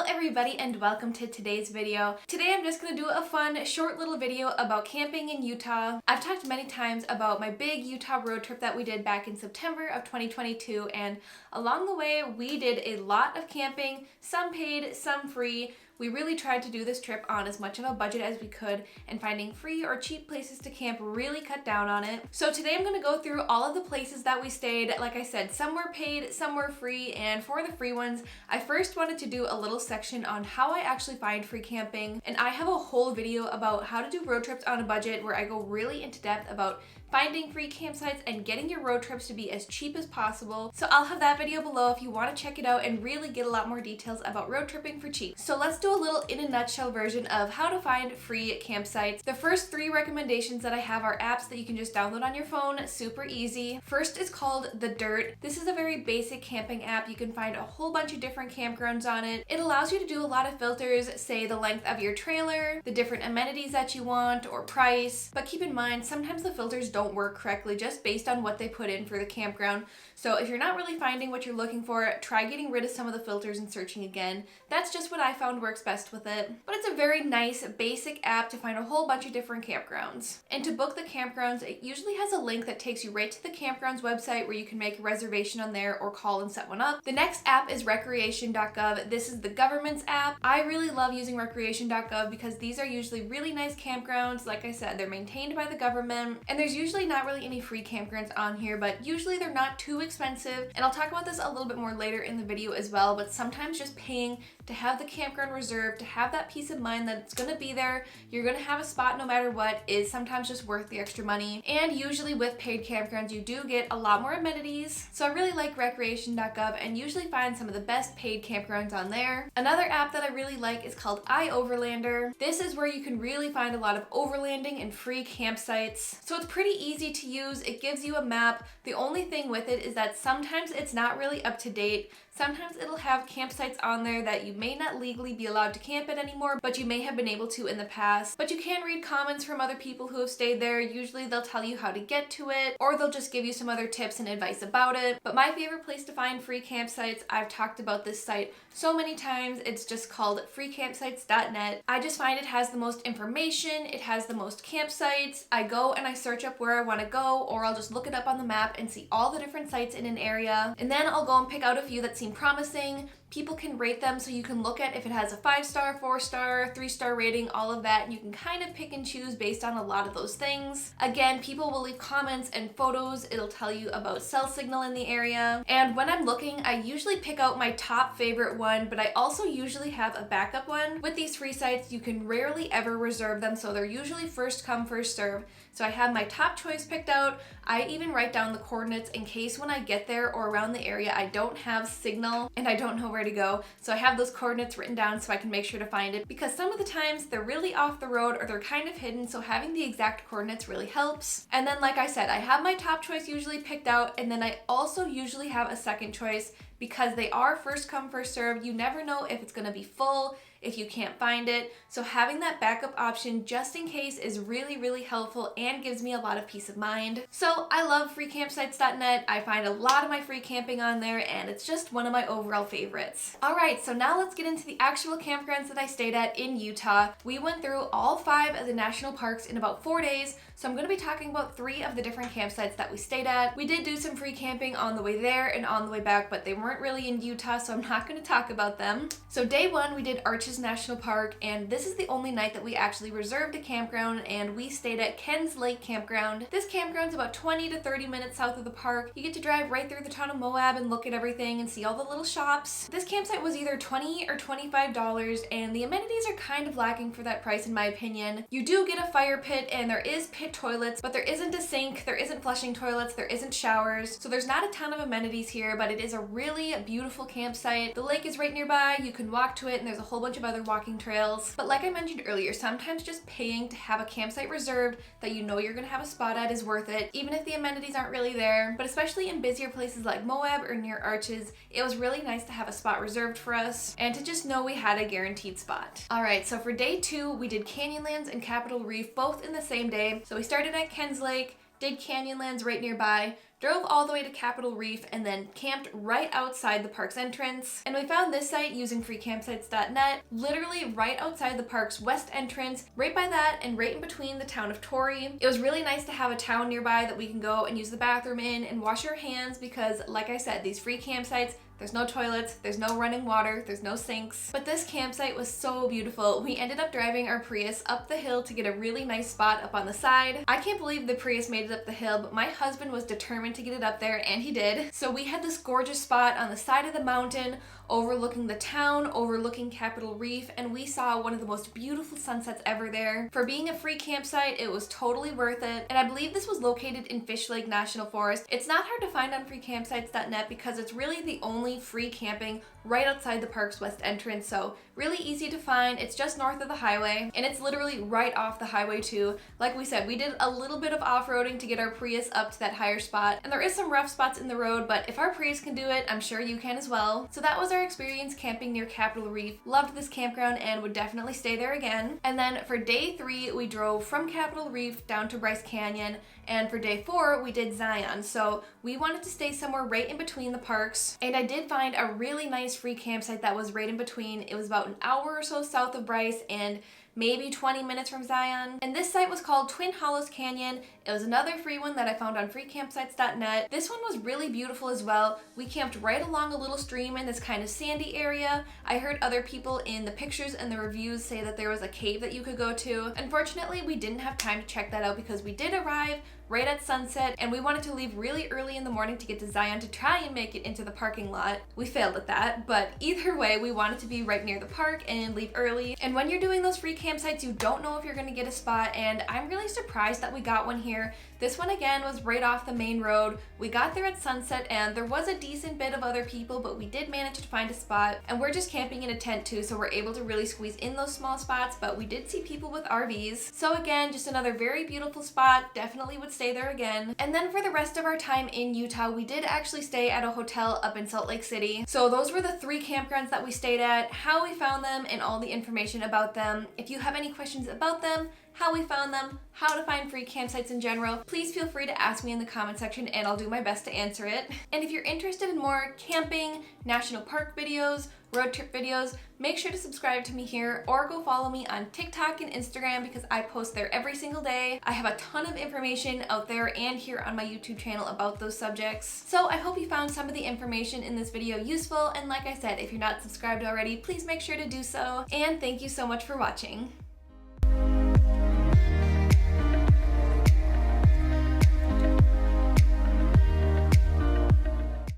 everybody and welcome to today's video. Today I'm just going to do a fun short little video about camping in Utah. I've talked many times about my big Utah road trip that we did back in September of 2022, and along the way we did a lot of camping, some paid, some free. We really tried to do this trip on as much of a budget as we could, and finding free or cheap places to camp really cut down on it. So today I'm going to go through all of the places that we stayed. Like I said, some were paid, some were free, and for the free ones, I first wanted to do a little section on how I actually find free camping, and I have a whole video about how to do road trips on a budget where I go really into depth about finding free campsites and getting your road trips to be as cheap as possible. So I'll have that video below if you want to check it out and really get a lot more details about road tripping for cheap. So let's do a little in a nutshell version of how to find free campsites. The first 3 recommendations that I have are apps that you can just download on your phone, super easy. First is called The Dirt. This is a very basic camping app. You can find a whole bunch of different campgrounds on it. It allows you to do a lot of filters, say the length of your trailer, the different amenities that you want, or price. But keep in mind, sometimes the filters don't work correctly just based on what they put in for the campground. So if you're not really finding what you're looking for, try getting rid of some of the filters and searching again. That's just what I found works best with it. But it's a very nice basic app to find a whole bunch of different campgrounds. And to book the campgrounds, it usually has a link that takes you right to the campground's website where you can make a reservation on there or call and set one up. The next app is recreation.gov. This is the government's app. I really love using recreation.gov because these are usually really nice campgrounds. Like I said, they're maintained by the government, and there's usually not really any free campgrounds on here, but usually they're not too expensive. And I'll talk about this a little bit more later in the video as well, but sometimes just paying to have the campground reserved, to have that peace of mind that it's gonna be there, you're gonna have a spot no matter what, is sometimes just worth the extra money. And usually with paid campgrounds, you do get a lot more amenities. So I really like recreation.gov and usually find some of the best paid campgrounds on there. Another app that I really like is called iOverlander. This is where you can really find a lot of overlanding and free campsites. So it's pretty easy to use. It gives you a map. The only thing with it is that sometimes it's not really up to date. Sometimes it'll have campsites on there that you may not legally be allowed to camp at anymore, but you may have been able to in the past. But you can read comments from other people who have stayed there. Usually they'll tell you how to get to it, or they'll just give you some other tips and advice about it. But my favorite place to find free campsites, I've talked about this site so many times, it's just called freecampsites.net. I just find it has the most information, it has the most campsites. I go and I search up where I want to go, or I'll just look it up on the map and see all the different sites in an area. And then I'll go and pick out a few that seem promising. People can rate them, so you can look at if it has a 5-star, 4-star, 3-star rating, all of that, and you can kind of pick and choose based on a lot of those things. Again, people will leave comments and photos. It'll tell you about cell signal in the area. And when I'm looking, I usually pick out my top favorite one, but I also usually have a backup one. With these free sites, you can rarely ever reserve them, so they're usually first come, first serve. So I have my top choice picked out. I even write down the coordinates in case when I get there or around the area I don't have signal and I don't know where to go. So I have those coordinates written down so I can make sure to find it, because some of the times they're really off the road or they're kind of hidden, so having the exact coordinates really helps. And then, like I said, I have my top choice usually picked out, and then I also usually have a second choice because they are first come, first serve. You never know if it's gonna be full, if you can't find it. So having that backup option just in case is really, really helpful and gives me a lot of peace of mind. So I love freecampsites.net. I find a lot of my free camping on there, and it's just one of my overall favorites. All right, so now let's get into the actual campgrounds that I stayed at in Utah. We went through all 5 of the national parks in about 4 days, so I'm gonna be talking about 3 of the different campsites that we stayed at. We did do some free camping on the way there and on the way back, but they weren't really in Utah, so I'm not gonna talk about them. So day 1, we did Arches National Park, and this is the only night that we actually reserved a campground, and we stayed at Ken's Lake Campground. This campground's about 20 to 30 minutes south of the park. You get to drive right through the town of Moab and look at everything and see all the little shops. This campsite was either $20 or $25, and the amenities are kind of lacking for that price in my opinion. You do get a fire pit, and there is pit toilets, but there isn't a sink, there isn't flushing toilets, there isn't showers, so there's not a ton of amenities here, but it is a really beautiful campsite. The lake is right nearby, you can walk to it, and there's a whole bunch of other walking trails. But like I mentioned earlier, sometimes just paying to have a campsite reserved that you know you're gonna have a spot at is worth it, even if the amenities aren't really there. But especially in busier places like Moab or near Arches, it was really nice to have a spot reserved for us and to just know we had a guaranteed spot. Alright, so for day 2, we did Canyonlands and Capitol Reef both in the same day. So we started at Ken's Lake, did Canyonlands right nearby, drove all the way to Capitol Reef, and then camped right outside the park's entrance. And we found this site using freecampsites.net, literally right outside the park's west entrance, right by that and right in between the town of Torrey. It was really nice to have a town nearby that we can go and use the bathroom in and wash our hands because, like I said, these free campsites, there's no toilets, there's no running water, there's no sinks. But this campsite was so beautiful. We ended up driving our Prius up the hill to get a really nice spot up on the side. I can't believe the Prius made it up the hill, but my husband was determined to get it up there, and he did. So we had this gorgeous spot on the side of the mountain, overlooking the town, overlooking Capitol Reef, and we saw one of the most beautiful sunsets ever there. For being a free campsite, it was totally worth it, and I believe this was located in Fish Lake National Forest. It's not hard to find on freecampsites.net because it's really the only free camping right outside the park's west entrance, so really easy to find. It's just north of the highway, and it's literally right off the highway too. Like we said, we did a little bit of off-roading to get our Prius up to that higher spot, and there is some rough spots in the road, but if our Prius can do it, I'm sure you can as well. So that was our experience camping near Capitol Reef. Loved this campground and would definitely stay there again. And then for day 3, we drove from Capitol Reef down to Bryce Canyon, and for day 4, we did Zion. So we wanted to stay somewhere right in between the parks, and I did find a really nice free campsite that was right in between. It was about an hour or so south of Bryce and maybe 20 minutes from Zion. And this site was called Twin Hollows Canyon. It was another free one that I found on freecampsites.net. This one was really beautiful as well. We camped right along a little stream in this kind of sandy area. I heard other people in the pictures and the reviews say that there was a cave that you could go to. Unfortunately, we didn't have time to check that out because we did arrive right at sunset, and we wanted to leave really early in the morning to get to Zion to try and make it into the parking lot. We failed at that, but either way, we wanted to be right near the park and leave early. And when you're doing those free campsites, you don't know if you're gonna get a spot, and I'm really surprised that we got one here. This one again was right off the main road. We got there at sunset, and there was a decent bit of other people, but we did manage to find a spot. And we're just camping in a tent too, so we're able to really squeeze in those small spots, but we did see people with RVs. So again, just another very beautiful spot. Definitely would stay there again. And then for the rest of our time in Utah, we did actually stay at a hotel up in Salt Lake City. So those were the 3 campgrounds that we stayed at, how we found them, and all the information about them. If you have any questions about them, how we found them, how to find free campsites in general, please feel free to ask me in the comment section and I'll do my best to answer it. And if you're interested in more camping, national park videos, road trip videos, make sure to subscribe to me here or go follow me on TikTok and Instagram because I post there every single day. I have a ton of information out there and here on my YouTube channel about those subjects. So I hope you found some of the information in this video useful, and like I said, if you're not subscribed already, please make sure to do so. And thank you so much for watching.